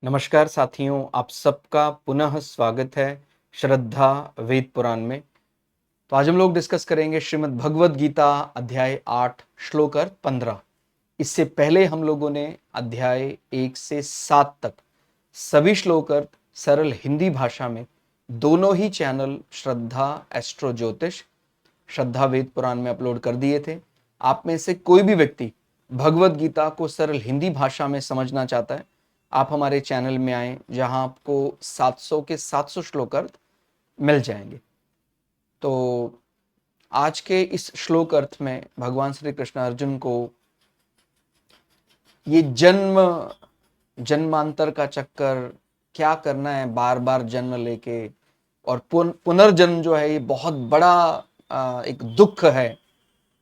नमस्कार साथियों, आप सबका पुनः स्वागत है श्रद्धा वेद पुराण में। तो आज हम लोग डिस्कस करेंगे श्रीमद् भगवद गीता अध्याय 8 श्लोक अर्थ 15। इससे पहले हम लोगों ने अध्याय 1 से 7 तक सभी श्लोक अर्थ सरल हिंदी भाषा में दोनों ही चैनल श्रद्धा एस्ट्रो ज्योतिष, श्रद्धा वेद पुराण में अपलोड कर दिए थे। आप में से कोई भी व्यक्ति भगवद गीता को सरल हिंदी भाषा में समझना चाहता है, आप हमारे चैनल में आए, जहां आपको 700 के 700 श्लोक अर्थ मिल जाएंगे। तो आज के इस श्लोक अर्थ में भगवान श्री कृष्ण अर्जुन को ये जन्मांतर का चक्कर क्या करना है, बार बार जन्म लेके, और पुनर्जन्म जो है ये बहुत बड़ा एक दुख है,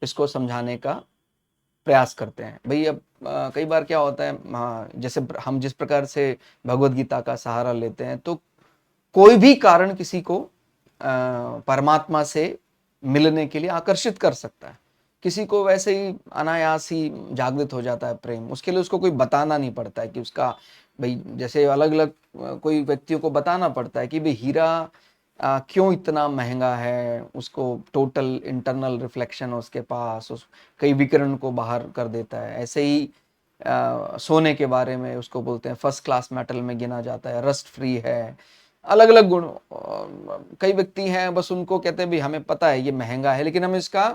इसको समझाने का प्रयास करते हैं। भाई अब कई बार क्या होता है, जैसे हम जिस प्रकार से भगवद गीता का सहारा लेते हैं, तो कोई भी कारण किसी को परमात्मा से मिलने के लिए आकर्षित कर सकता है। किसी को वैसे ही अनायास ही जागृत हो जाता है प्रेम, उसके लिए उसको कोई बताना नहीं पड़ता है कि उसका, भाई जैसे अलग अलग कोई व्यक्तियों को बताना पड़ता है कि भाई हीरा क्यों इतना महंगा है, उसको टोटल इंटरनल रिफ्लेक्शन उसके पास, उस कई विकिरण को बाहर कर देता है। ऐसे ही सोने के बारे में उसको बोलते हैं फर्स्ट क्लास मेटल में गिना जाता है, रस्ट फ्री है, अलग अलग गुण। कई व्यक्ति हैं बस उनको कहते हैं भी हमें पता है ये महंगा है, लेकिन हमें इसका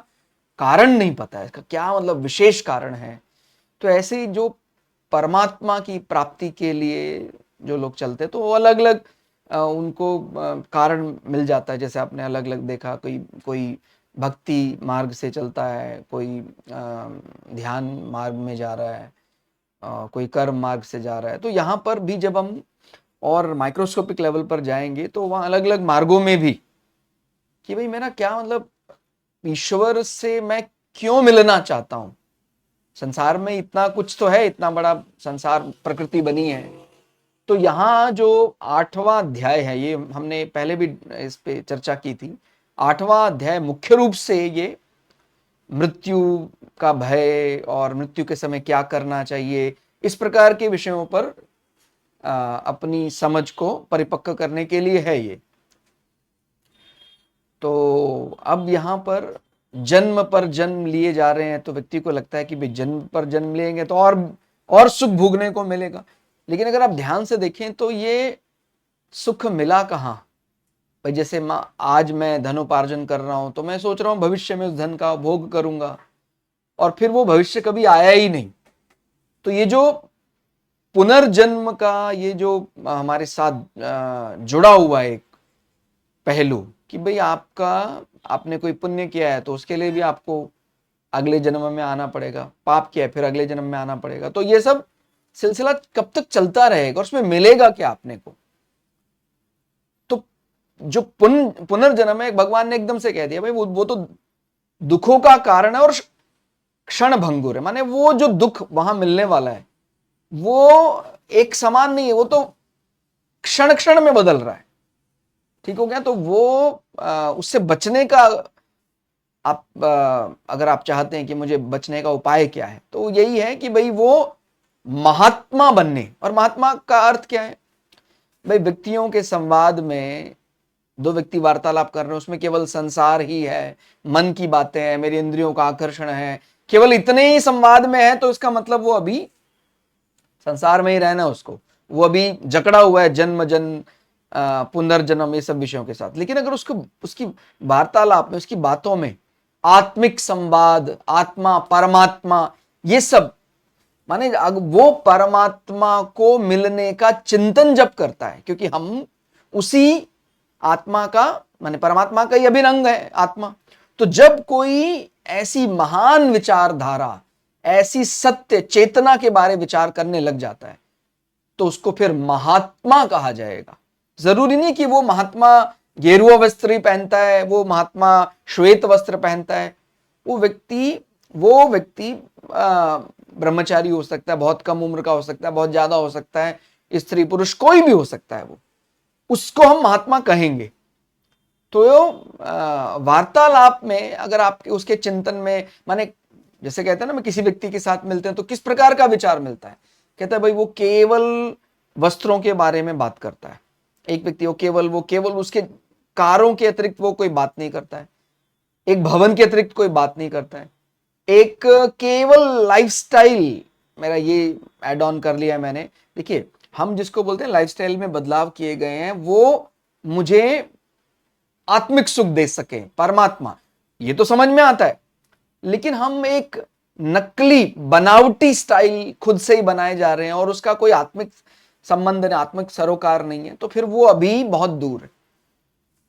कारण नहीं पता है, इसका क्या मतलब विशेष कारण है। तो ऐसे ही जो परमात्मा की प्राप्ति के लिए जो लोग चलते हैं, तो वो अलग अलग उनको कारण मिल जाता है। जैसे आपने अलग अलग देखा, कोई कोई भक्ति मार्ग से चलता है, कोई ध्यान मार्ग में जा रहा है, कोई कर्म मार्ग से जा रहा है। तो यहाँ पर भी जब हम और माइक्रोस्कोपिक लेवल पर जाएंगे, तो वहाँ अलग अलग मार्गों में भी कि भाई मेरा क्या मतलब, ईश्वर से मैं क्यों मिलना चाहता हूँ। संसार में इतना कुछ तो है, इतना बड़ा संसार प्रकृति बनी है। तो यहाँ जो 8वां अध्याय है, ये हमने पहले भी इस पे चर्चा की थी। 8वां अध्याय मुख्य रूप से ये मृत्यु का भय और मृत्यु के समय क्या करना चाहिए, इस प्रकार के विषयों पर अपनी समझ को परिपक्व करने के लिए है ये। तो अब यहाँ पर जन्म पर जन्म लिए जा रहे हैं, तो व्यक्ति को लगता है कि भाई जन्म पर जन्म लेंगे तो और सुख भोगने को मिलेगा। लेकिन अगर आप ध्यान से देखें तो ये सुख मिला कहाँ। भाई जैसे आज मैं धनोपार्जन कर रहा हूं, तो मैं सोच रहा हूं भविष्य में उस धन का भोग करूंगा, और फिर वो भविष्य कभी आया ही नहीं। तो ये जो पुनर्जन्म का ये जो हमारे साथ जुड़ा हुआ है एक पहलू, कि भाई आपने कोई पुण्य किया है तो उसके लिए भी आपको अगले जन्म में आना पड़ेगा, पाप किया है फिर अगले जन्म में आना पड़ेगा। तो ये सब सिलसिला कब तक चलता रहेगा और उसमें मिलेगा क्या आपने को। तो जो पुनर्जन्म है, भगवान ने एकदम से कह दिया भाई वो तो दुखों का कारण है और क्षण भंगुर है। माने वो जो दुख वहां मिलने वाला है वो एक समान नहीं है, वो तो क्षण क्षण में बदल रहा है। ठीक हो गया। तो वो उससे बचने का, आप अगर आप चाहते हैं कि मुझे बचने का उपाय क्या है, तो यही है कि भाई वो महात्मा बनने। और महात्मा का अर्थ क्या है भाई, व्यक्तियों के संवाद में दो व्यक्ति वार्तालाप कर रहे हैं, उसमें केवल संसार ही है, मन की बातें हैं, मेरी इंद्रियों का आकर्षण है, केवल इतने ही संवाद में है, तो इसका मतलब वो अभी संसार में ही रहना, उसको वो अभी जकड़ा हुआ है जन्म पुनर्जन्म ये सब विषयों के साथ। लेकिन अगर उसको उसकी वार्तालाप में, उसकी बातों में आत्मिक संवाद, आत्मा परमात्मा ये सब, माने वो परमात्मा को मिलने का चिंतन जब करता है, क्योंकि हम उसी आत्मा का, माने परमात्मा का ही अभिन्न अंग है आत्मा। तो जब कोई ऐसी महान विचारधारा, ऐसी सत्य चेतना के बारे विचार करने लग जाता है, तो उसको फिर महात्मा कहा जाएगा। जरूरी नहीं कि वो महात्मा गेरुआ वस्त्र ही पहनता है, वो महात्मा श्वेत वस्त्र पहनता है। वो व्यक्ति ब्रह्मचारी हो सकता है, बहुत कम उम्र का हो सकता है, बहुत ज्यादा हो सकता है, स्त्री पुरुष कोई भी हो सकता है, वो उसको हम महात्मा कहेंगे। तो वार्तालाप में अगर आप उसके चिंतन में, माने जैसे कहते हैं ना, मैं किसी व्यक्ति के साथ मिलते हैं तो किस प्रकार का विचार मिलता है, कहता है भाई वो केवल वस्त्रों के बारे में बात करता है। एक व्यक्ति वो केवल उसके कारों के अतिरिक्त वो कोई बात नहीं करता है, एक भवन के अतिरिक्त कोई बात नहीं करता है, एक केवल लाइफस्टाइल, मेरा ये एड ऑन कर लिया मैंने। देखिए, हम जिसको बोलते हैं लाइफस्टाइल में बदलाव किए गए हैं, वो मुझे आत्मिक सुख दे सके, परमात्मा, ये तो समझ में आता है। लेकिन हम एक नकली बनावटी स्टाइल खुद से ही बनाए जा रहे हैं और उसका कोई आत्मिक संबंध नहीं, आत्मिक सरोकार नहीं है, तो फिर वो अभी बहुत दूर है।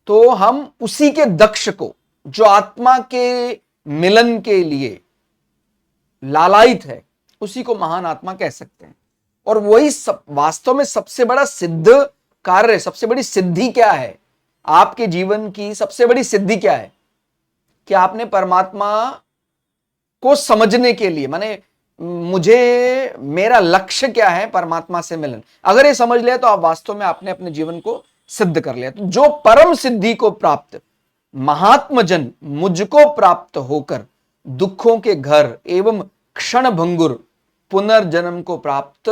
तो हम उसी के दक्ष को, जो आत्मा के मिलन के लिए लालायित है, उसी को महान आत्मा कह सकते हैं। और वही वास्तव में सबसे बड़ा सिद्ध कार्य, सबसे बड़ी सिद्धि क्या है? आपके जीवन की सबसे बड़ी सिद्धि क्या है? कि आपने परमात्मा को समझने के लिए, माने मुझे, मेरा लक्ष्य क्या है? परमात्मा से मिलन। अगर ये समझ लिया तो आप वास्तव में आपने अपने जीवन को सिद्ध कर लिया। तो जो परम सिद्धि को प्राप्त महात्म जन मुझको प्राप्त होकर दुखों के घर एवं क्षण भंगुर पुनर्जन्म को प्राप्त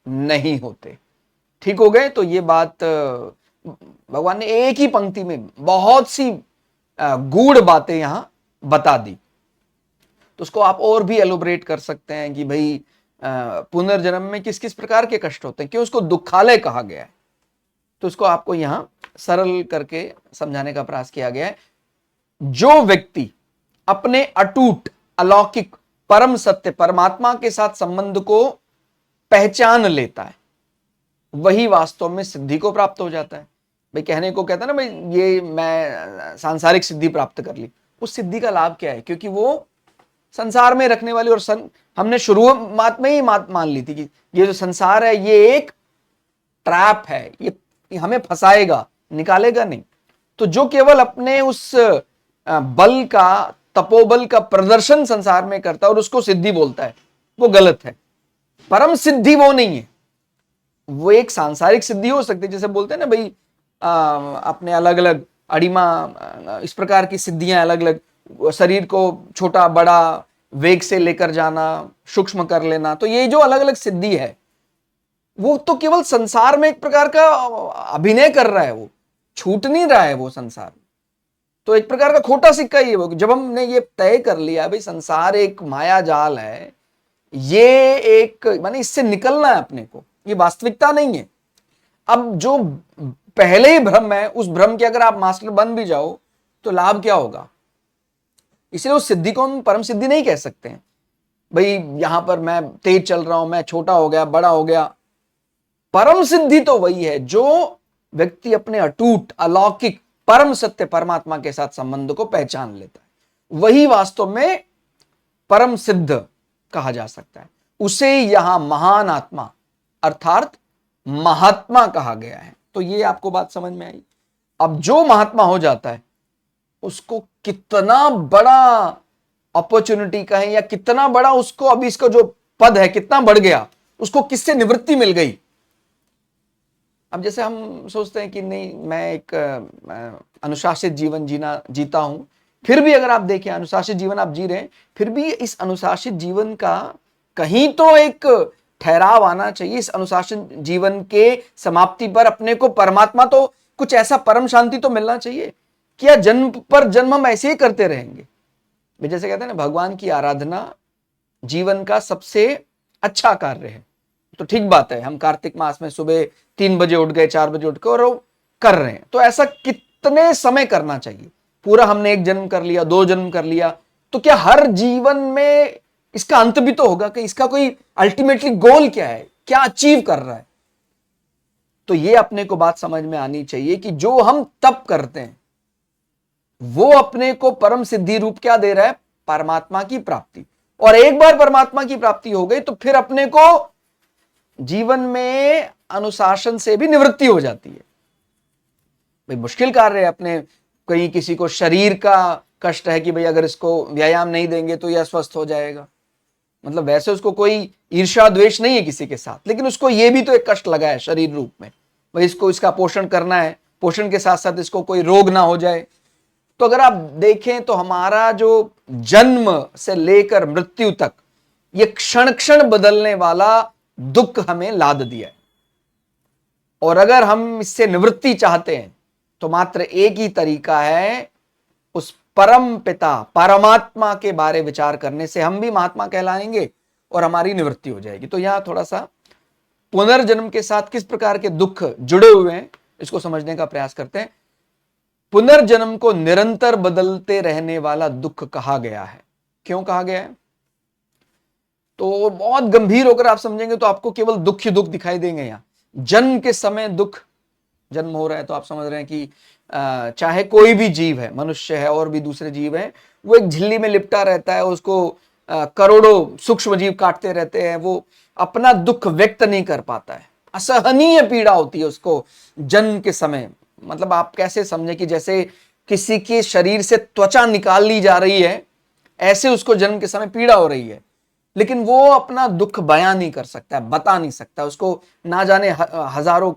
नहीं होते। ठीक हो गए? तो ये बात भगवान ने एक ही पंक्ति में बहुत सी गूढ़ बातें यहां बता दी। तो उसको आप और भी एलोबरेट कर सकते हैं कि भाई पुनर्जन्म में किस किस प्रकार के कष्ट होते हैं, क्यों उसको दुखालय कहा गया है। तो उसको आपको यहां सरल करके समझाने का प्रयास किया गया है। जो व्यक्ति अपने अटूट अलौकिक परम सत्य परमात्मा के साथ संबंध को पहचान लेता है, वही वास्तव में सिद्धि को प्राप्त हो जाता है। भाई कहने को कहता है ना, भाई ये मैं सांसारिक सिद्धि प्राप्त कर ली, उस सिद्धि का लाभ क्या है? क्योंकि वो संसार में रखने वाली, और हमने शुरुआत में ही मान ली थी कि ये जो संसार है ये एक ट्रैप है, ये हमें फंसाएगा, निकालेगा नहीं। तो जो केवल अपने उस बल का, तपोबल का प्रदर्शन संसार में करता है और उसको सिद्धि बोलता है, वो गलत है। परम सिद्धि वो नहीं है। वो एक सांसारिक सिद्धि हो सकती है, जैसे बोलते हैं ना भाई अपने अलग अलग अड़िमा, इस प्रकार की सिद्धियां, अलग अलग शरीर को छोटा बड़ा वेग से लेकर जाना, सूक्ष्म कर लेना। तो ये जो अलग अलग सिद्धि है, वो तो केवल संसार में एक प्रकार का अभिनय कर रहा है, वो छूट नहीं रहा है वो संसार। तो एक प्रकार का खोटा सिक्का ही है वो। जब हमने ये तय कर लिया भाई संसार एक माया जाल है, ये एक, माने इससे निकलना है अपने को, ये वास्तविकता नहीं है। अब जो पहले ही भ्रम है, उस भ्रम के अगर आप मास्टर बन भी जाओ तो लाभ क्या होगा? इसलिए उस सिद्धि को हम परम सिद्धि नहीं कह सकते हैं। भाई यहां पर मैं तेज चल रहा हूं, मैं छोटा हो गया, बड़ा हो गया। परम सिद्धि तो वही है जो व्यक्ति अपने अटूट अलौकिक परम सत्य परमात्मा के साथ संबंध को पहचान लेता है, वही वास्तव में परम सिद्ध कहा जा सकता है। उसे यहां महान आत्मा अर्थात महात्मा कहा गया है। तो ये आपको बात समझ में आई। अब जो महात्मा हो जाता है उसको कितना बड़ा अपॉर्चुनिटी का है, या कितना बड़ा उसको, अभी इसका जो पद है कितना बढ़ गया, उसको किससे निवृत्ति मिल गई। अब जैसे हम सोचते हैं कि नहीं, मैं एक अनुशासित जीवन जीता हूं, फिर भी अगर आप देखें अनुशासित जीवन आप जी रहे हैं, फिर भी इस अनुशासित जीवन का कहीं तो एक ठहराव आना चाहिए। इस अनुशासित जीवन के समाप्ति पर अपने को परमात्मा, तो कुछ ऐसा परम शांति तो मिलना चाहिए। क्या जन्म पर जन्म हम ऐसे ही करते रहेंगे? जैसे कहते हैं ना, भगवान की आराधना जीवन का सबसे अच्छा कार्य है। तो ठीक बात है, हम कार्तिक मास में सुबह 3 बजे उठ गए, 4 बजे उठ गए और कर रहे हैं। तो ऐसा कितने समय करना चाहिए? पूरा हमने 1 जन्म कर लिया, 2 जन्म कर लिया, तो क्या हर जीवन में इसका अंत भी तो होगा कि इसका कोई अल्टीमेटली गोल क्या है, क्या अचीव कर रहा है? तो ये अपने को बात समझ में आनी चाहिए कि जो हम तप करते हैं वो अपने को परम सिद्धि रूप क्या दे रहा है? परमात्मा की प्राप्ति। और एक बार परमात्मा की प्राप्ति हो गई तो फिर अपने को जीवन में अनुशासन से भी निवृत्ति हो जाती है। भाई मुश्किल कार्य है, अपने कहीं किसी को शरीर का कष्ट है कि भाई अगर इसको व्यायाम नहीं देंगे तो यह अस्वस्थ हो जाएगा, मतलब वैसे उसको कोई ईर्ष्या द्वेष नहीं है किसी के साथ, लेकिन उसको ये भी तो एक कष्ट लगा है शरीर रूप में, भाई इसको इसका पोषण करना है, पोषण के साथ साथ इसको कोई रोग ना हो जाए। तो अगर आप देखें तो हमारा जो जन्म से लेकर मृत्यु तक ये क्षण क्षण बदलने वाला दुख हमें लाद दिया है। और अगर हम इससे निवृत्ति चाहते हैं तो मात्र एक ही तरीका है, उस परम पिता परमात्मा के बारे विचार करने से हम भी महात्मा कहलाएंगे और हमारी निवृत्ति हो जाएगी। तो यहां थोड़ा सा पुनर्जन्म के साथ किस प्रकार के दुख जुड़े हुए हैं इसको समझने का प्रयास करते हैं। पुनर्जन्म को निरंतर बदलते रहने वाला दुख कहा गया है। क्यों कहा गया है? तो बहुत गंभीर होकर आप समझेंगे तो आपको केवल दुख ही दुख दिखाई देंगे। यहां जन्म के समय दुख, जन्म हो रहा है तो आप समझ रहे हैं कि चाहे कोई भी जीव है, मनुष्य है और भी दूसरे जीव हैं, वो एक झिल्ली में लिपटा रहता है, उसको करोड़ों सूक्ष्म जीव काटते रहते हैं, वो अपना दुख व्यक्त नहीं कर पाता है, असहनीय पीड़ा होती है उसको जन्म के समय। मतलब आप कैसे समझे कि जैसे किसी के शरीर से त्वचा निकाल ली जा रही है, ऐसे उसको जन्म के समय पीड़ा हो रही है, लेकिन वो अपना दुख बयां नहीं कर सकता, बता नहीं सकता। उसको ना जाने हजारों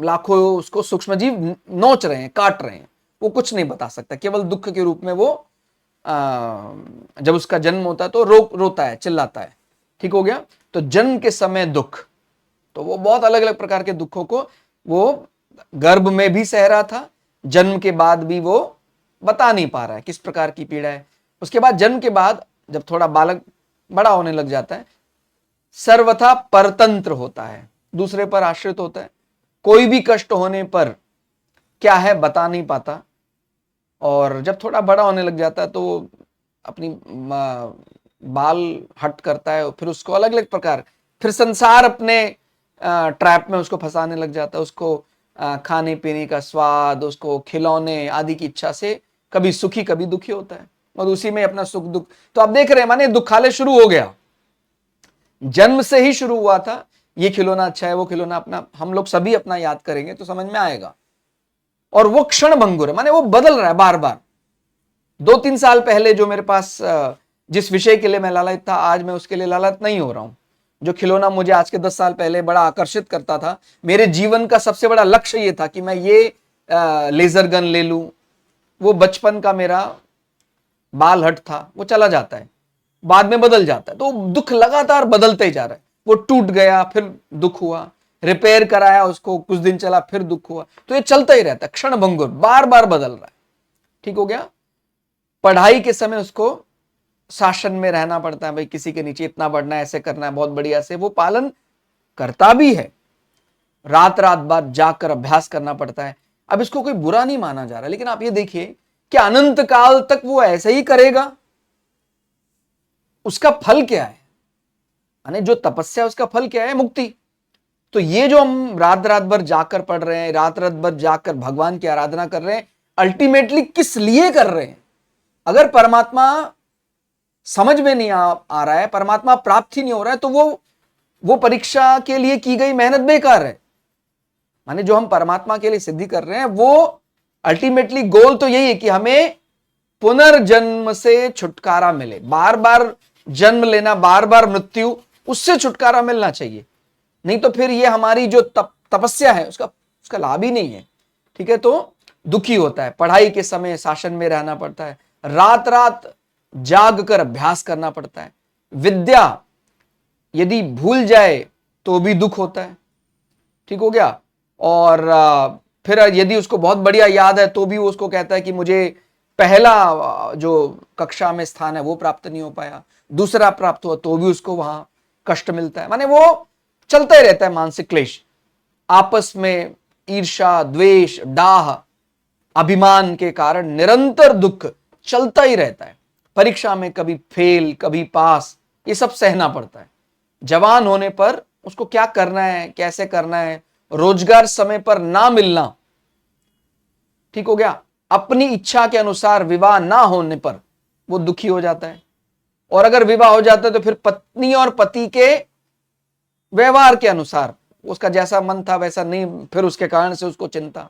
लाखों उसको सूक्ष्म जीव नोच रहे हैं, काट रहे हैं, वो कुछ नहीं बता सकता। केवल दुख के रूप में वो जब उसका जन्म होता है तो रोता है, चिल्लाता है। ठीक हो गया? तो जन्म के समय दुख, तो वो बहुत अलग अलग प्रकार के दुखों को वो गर्भ में भी सह रहा था, जन्म के बाद भी वो बता नहीं पा रहा है किस प्रकार की पीड़ा है। उसके बाद जन्म के बाद जब थोड़ा बालक बड़ा होने लग जाता है, सर्वथा परतंत्र होता है, दूसरे पर आश्रित होता है, कोई भी कष्ट होने पर क्या है बता नहीं पाता। और जब थोड़ा बड़ा होने लग जाता है तो अपनी बाल हट करता है, फिर उसको अलग अलग प्रकार, फिर संसार अपने ट्रैप में उसको फंसाने लग जाता है। उसको खाने पीने का स्वाद, उसको खिलौने आदि की इच्छा से कभी सुखी कभी दुखी होता है और उसी में अपना सुख दुख। तो आप देख रहे हैं, माने दुखालय शुरू हो गया, जन्म से ही शुरू हुआ था। ये खिलौना अच्छा है, वो खिलौना अपना, हम लोग सभी अपना याद करेंगे तो समझ में आएगा। और वो क्षण भंगुर है, माने वो बदल रहा है बार बार। 2-3 साल पहले जो मेरे पास जिस विषय के लिए मैं लालच था, आज मैं उसके लिए लालच नहीं हो रहा हूं। जो खिलौना मुझे आज के 10 साल पहले बड़ा आकर्षित करता था, मेरे जीवन का सबसे बड़ा लक्ष्य ये था कि मैं ये लेजर गन ले लूं, वो बचपन का मेरा बाल हट था, वो चला जाता है, बाद में बदल जाता है। तो दुख लगातार बदलते ही जा रहा है। वो टूट गया, फिर दुख हुआ, रिपेयर कराया उसको, कुछ दिन चला, फिर दुख हुआ। तो ये चलता ही रहता है, क्षण भंगुर, बार बार बदल रहा है। ठीक हो गया? पढ़ाई के समय उसको शासन में रहना पड़ता है, भाई किसी के नीचे इतना बढ़ना है, ऐसे करना है, बहुत बढ़िया से वो पालन करता भी है, रात रात बाद जाकर अभ्यास करना पड़ता है। अब इसको कोई बुरा नहीं माना जा रहा, लेकिन आप ये देखिए कि अनंत काल तक वो ऐसे ही करेगा, उसका फल क्या है? यानी जो तपस्या उसका फल क्या है? मुक्ति। तो ये जो हम रात रात भर जाकर पढ़ रहे हैं, रात रात भर जाकर भगवान की आराधना कर रहे हैं, अल्टीमेटली किस लिए कर रहे हैं? अगर परमात्मा समझ में नहीं आ रहा है, परमात्मा प्राप्त ही नहीं हो रहा है, तो वो परीक्षा के लिए की गई मेहनत बेकार है। माने जो हम परमात्मा के लिए सिद्धि कर रहे हैं, वो अल्टीमेटली गोल तो यही है कि हमें पुनर्जन्म से छुटकारा मिले। बार बार जन्म लेना, बार बार मृत्यु, उससे छुटकारा मिलना चाहिए। नहीं तो फिर ये हमारी जो तपस्या है उसका लाभ ही नहीं है। ठीक है? तो दुखी होता है, पढ़ाई के समय शासन में रहना पड़ता है, रात रात जाग कर अभ्यास करना पड़ता है। विद्या यदि भूल जाए तो भी दुख होता है। ठीक हो गया? और फिर यदि उसको बहुत बढ़िया याद है तो भी वो उसको कहता है कि मुझे पहला जो कक्षा में स्थान है वो प्राप्त नहीं हो पाया, दूसरा प्राप्त हुआ तो भी उसको वहां कष्ट मिलता है। माने वो चलता ही रहता है, मानसिक क्लेश, आपस में ईर्ष्या, द्वेष, डाह, अभिमान के कारण निरंतर दुख चलता ही रहता है। परीक्षा में कभी फेल, कभी पास, ये सब सहना पड़ता है। जवान होने पर उसको क्या करना है, कैसे करना है, रोजगार समय पर ना मिलना, ठीक हो गया, अपनी इच्छा के अनुसार विवाह ना होने पर वो दुखी हो जाता है। और अगर विवाह हो जाता है तो फिर पत्नी और पति के व्यवहार के अनुसार, उसका जैसा मन था वैसा नहीं, फिर उसके कारण से उसको चिंता।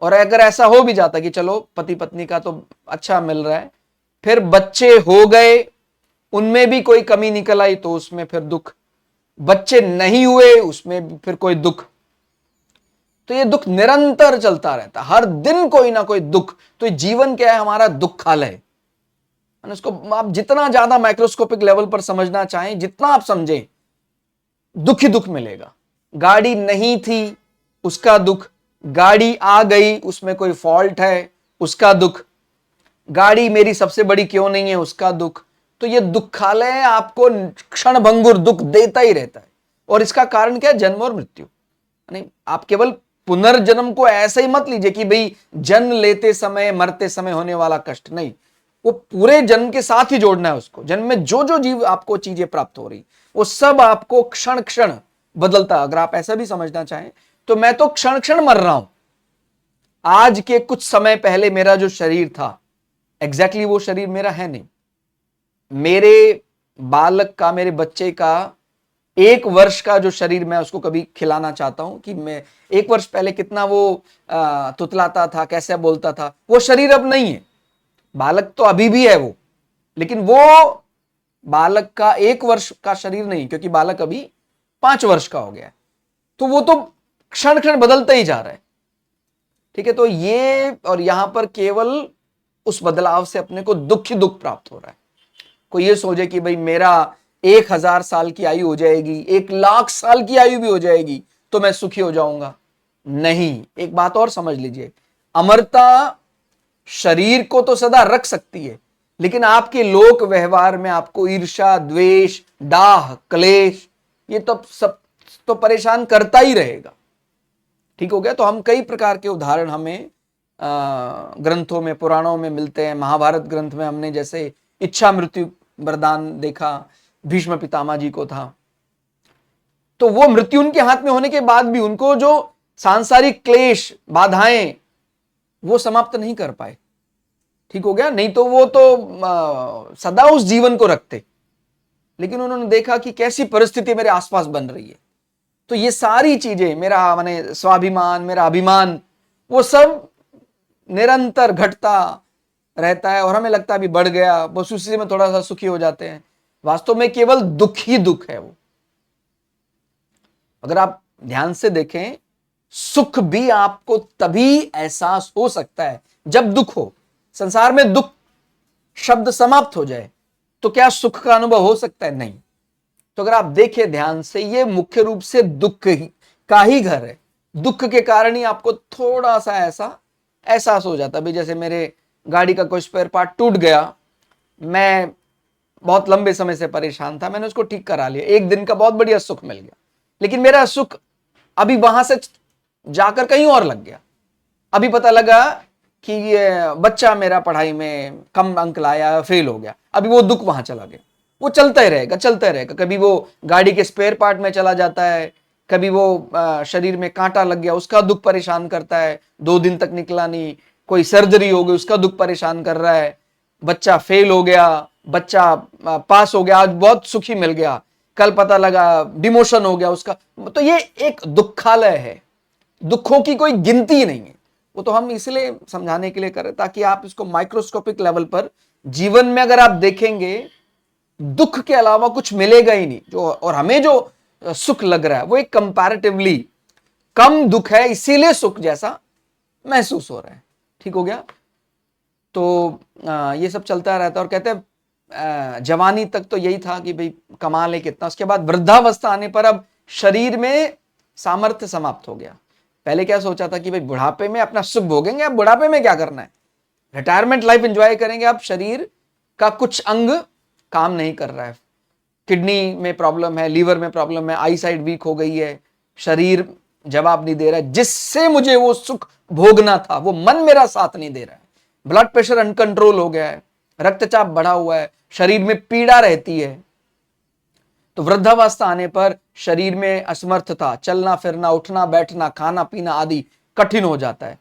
और अगर ऐसा हो भी जाता कि चलो पति पत्नी का तो अच्छा मिल रहा है, फिर बच्चे हो गए, उनमें भी कोई कमी निकल आई तो उसमें फिर दुख, बच्चे नहीं हुए उसमें फिर कोई दुख। तो ये दुख निरंतर चलता रहता, हर दिन कोई ना कोई दुख। तो जीवन क्या है? हमारा दुखालय। इसको आप जितना ज्यादा माइक्रोस्कोपिक लेवल पर समझना चाहें, जितना आप समझें, दुख ही दुख मिलेगा। गाड़ी नहीं थी उसका दुख, गाड़ी आ गई उसमें कोई फॉल्ट है उसका दुख, गाड़ी मेरी सबसे बड़ी क्यों नहीं है उसका दुख। तो ये दुखालय आपको क्षणभंगुर दुख देता ही रहता है। और इसका कारण क्या है? जन्म और मृत्यु। नहीं, आप केवल पुनर्जन्म को ऐसे ही मत लीजिए कि भाई जन्म लेते समय मरते समय होने वाला कष्ट, नहीं, वो पूरे जन्म के साथ ही जोड़ना है उसको। जन्म में जो जो जीव आपको चीजें प्राप्त हो रही वो सब आपको क्षण क्षण बदलता। अगर आप ऐसा भी समझना चाहें तो मैं तो क्षण क्षण मर रहा हूं। आज के कुछ समय पहले मेरा जो शरीर था एग्जैक्टली वो शरीर मेरा है नहीं। मेरे बालक का, मेरे बच्चे का 1 वर्ष का जो शरीर मैं उसको कभी खिलाना चाहता हूं कि मैं 1 वर्ष पहले कितना वो तुतलाता था, कैसे बोलता था, वो शरीर अब नहीं है। बालक तो अभी भी है वो, लेकिन वो बालक का 1 वर्ष का शरीर नहीं, क्योंकि बालक अभी 5 वर्ष का हो गया है। तो वो तो क्षण क्षण बदलता ही जा रहा है। ठीक है, तो ये और यहां पर केवल उस बदलाव से अपने को दुख ही दुख प्राप्त हो रहा है। कोई ये सोचे कि भाई मेरा 1000 साल की आयु हो जाएगी, 1,00,000 साल की आयु भी हो जाएगी तो मैं सुखी हो जाऊंगा, नहीं। एक बात और समझ लीजिए, अमरता शरीर को तो सदा रख सकती है, लेकिन आपके लोक व्यवहार में आपको ईर्ष्या, द्वेष, डाह, क्लेश, ये तो सब तो परेशान करता ही रहेगा। ठीक हो गया। तो हम कई प्रकार के उदाहरण हमें ग्रंथों में, पुराणों में मिलते हैं। महाभारत ग्रंथ में हमने जैसे इच्छा मृत्यु वरदान देखा, भीष्म पितामह जी को था, तो वो मृत्यु उनके हाथ में होने के बाद भी उनको जो सांसारिक क्लेश, बाधाएं, वो समाप्त नहीं कर पाए। ठीक हो गया। नहीं तो वो तो सदा उस जीवन को रखते, लेकिन उन्होंने देखा कि कैसी परिस्थिति मेरे आसपास बन रही है। तो ये सारी चीजें, मेरा माने स्वाभिमान, मेरा अभिमान, वो सब निरंतर घटता रहता है और हमें लगता है अभी बढ़ गया, बस उसी में थोड़ा सा सुखी हो जाते हैं। वास्तव में केवल दुख ही दुख है वो। अगर आप ध्यान से देखें, सुख भी आपको तभी एहसास हो सकता है जब दुख हो। संसार में दुख शब्द समाप्त हो जाए तो क्या सुख का अनुभव हो सकता है? नहीं। तो अगर आप देखें ध्यान से, ये मुख्य रूप से दुख का ही घर है। दुख के कारण ही आपको थोड़ा सा ऐसा एहसास हो जाता है। भाई जैसे मेरे गाड़ी का कोई स्पेयर पार्ट टूट गया, मैं बहुत लंबे समय से परेशान था, मैंने उसको ठीक करा लिया, 1 दिन का बहुत बढ़िया सुख मिल गया, लेकिन मेरा सुख अभी वहां से जाकर कहीं और लग गया। अभी पता लगा कि ये बच्चा मेरा पढ़ाई में कम अंक लाया, फेल हो गया, अभी वो दुख वहां चला गया। वो चलता ही रहेगा, चलता ही रहेगा। कभी वो गाड़ी के स्पेयर पार्ट में चला जाता है, कभी वो शरीर में कांटा लग गया, उसका दुख परेशान करता है, 2 दिन तक निकला नहीं। कोई सर्जरी हो गई, उसका दुख परेशान कर रहा है। बच्चा फेल हो गया, बच्चा पास हो गया, आज बहुत सुखी मिल गया, कल पता लगा डिमोशन हो गया उसका। तो ये एक दुखालय है, दुखों की कोई गिनती नहीं है। वो तो हम इसलिए समझाने के लिए कर रहे ताकि आप इसको माइक्रोस्कोपिक लेवल पर जीवन में अगर आप देखेंगे, दुख के अलावा कुछ मिलेगा ही नहीं। जो और हमें जो सुख लग रहा है वो एक कंपैरेटिवली कम दुख है, इसीलिए सुख जैसा महसूस हो रहा है। ठीक हो गया। तो ये सब चलता रहता है। और कहते हैं जवानी तक तो यही था कि भाई कमा ले कितना, उसके बाद वृद्धावस्था आने पर अब शरीर में सामर्थ्य समाप्त हो गया। पहले क्या सोचा था कि भाई बुढ़ापे में अपना सुख भोगेंगे, अब बुढ़ापे में क्या करना है, रिटायरमेंट लाइफ एंजॉय करेंगे। अब शरीर का कुछ अंग काम नहीं कर रहा है, किडनी में प्रॉब्लम है, लीवर में प्रॉब्लम है, आई साइड वीक हो गई है, शरीर जवाब नहीं दे रहा है। जिससे मुझे वो सुख भोगना था वो मन मेरा साथ नहीं दे रहा है। ब्लड प्रेशर अनकंट्रोल हो गया है, रक्तचाप बढ़ा हुआ है, शरीर में पीड़ा रहती है। तो वृद्धावस्था आने पर शरीर में असमर्थता, चलना फिरना, उठना बैठना, खाना पीना आदि कठिन हो जाता है।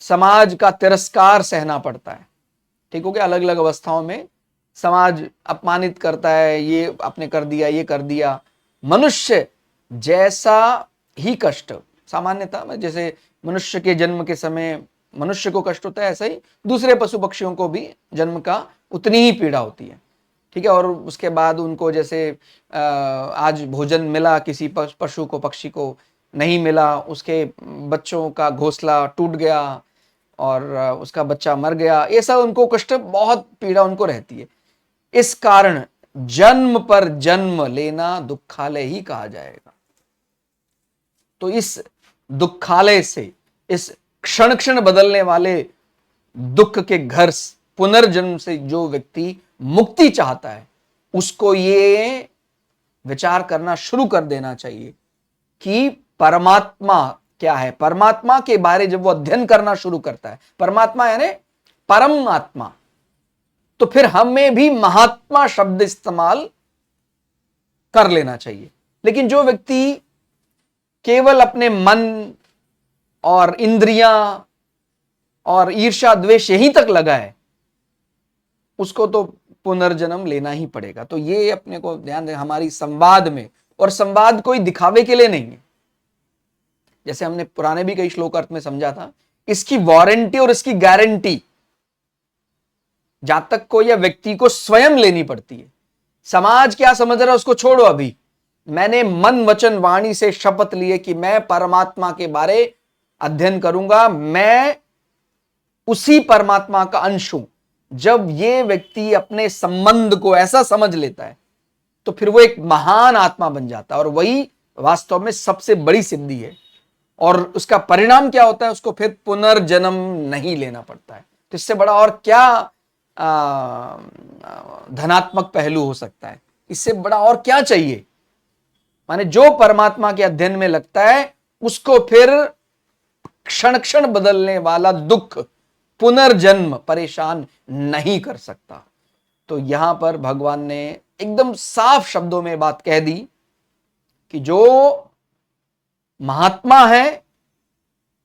समाज का तिरस्कार सहना पड़ता है। ठीक हो गया। अलग अलग अवस्थाओं में समाज अपमानित करता है, ये आपने कर दिया, ये कर दिया। मनुष्य जैसा ही कष्ट सामान्यता में, जैसे मनुष्य के जन्म के समय मनुष्य को कष्ट होता है, ऐसा ही दूसरे पशु पक्षियों को भी जन्म का उतनी ही पीड़ा होती है। ठीक है। और उसके बाद उनको जैसे आज भोजन मिला किसी पशु को, पक्षी को नहीं मिला, उसके बच्चों का घोंसला टूट गया और उसका बच्चा मर गया, ऐसा उनको कष्ट, बहुत पीड़ा उनको रहती है। इस कारण जन्म पर जन्म लेना दुखालय ही कहा जाएगा। तो इस दुखालय से, इस क्षण क्षण बदलने वाले दुख के घर पुनर्जन्म से जो व्यक्ति मुक्ति चाहता है, उसको ये विचार करना शुरू कर देना चाहिए कि परमात्मा क्या है। परमात्मा के बारे जब वो अध्ययन करना शुरू करता है, परमात्मा यानी परम आत्मा, तो फिर हमें भी महात्मा शब्द इस्तेमाल कर लेना चाहिए। लेकिन जो व्यक्ति केवल अपने मन और इंद्रियां और ईर्ष्या द्वेष यहीं तक लगा है, उसको तो पुनर्जन्म लेना ही पड़ेगा। तो ये अपने को ध्यान दें हमारी संवाद में, और संवाद कोई दिखावे के लिए नहीं है। जैसे हमने पुराने भी कई श्लोक अर्थ में समझा था, इसकी वारंटी और इसकी गारंटी जातक को या व्यक्ति को स्वयं लेनी पड़ती है। समाज क्या समझ रहा है उसको छोड़ो। अभी मैंने मन वचन वाणी से शपथ लिए कि मैं परमात्मा के बारे अध्ययन करूंगा, मैं उसी परमात्मा का अंश हूं। जब ये व्यक्ति अपने संबंध को ऐसा समझ लेता है तो फिर वो एक महान आत्मा बन जाता है, और वही वास्तव में सबसे बड़ी सिद्धि है। और उसका परिणाम क्या होता है, उसको फिर पुनर्जन्म नहीं लेना पड़ता है। तो इससे बड़ा और क्या धनात्मक पहलू हो सकता है, इससे बड़ा और क्या चाहिए। माने जो परमात्मा के अध्ययन में लगता है उसको फिर क्षण क्षण बदलने वाला दुख पुनर्जन्म परेशान नहीं कर सकता। तो यहां पर भगवान ने एकदम साफ शब्दों में बात कह दी कि जो महात्मा है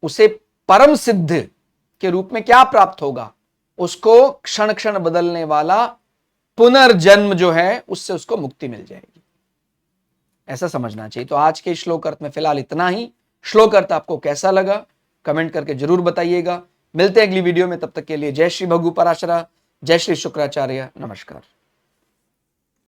उसे परम सिद्ध के रूप में क्या प्राप्त होगा, उसको क्षण क्षण बदलने वाला पुनर्जन्म जो है उससे उसको मुक्ति मिल जाएगी। ऐसा समझना चाहिए। तो आज के श्लोक अर्थ में फिलहाल इतना ही। श्लोक अर्थ आपको कैसा लगा कमेंट करके जरूर बताइएगा। मिलते हैं अगली वीडियो में, तब तक के लिए जय श्री भगु पराशरा, जय श्री शुक्राचार्य, नमस्कार।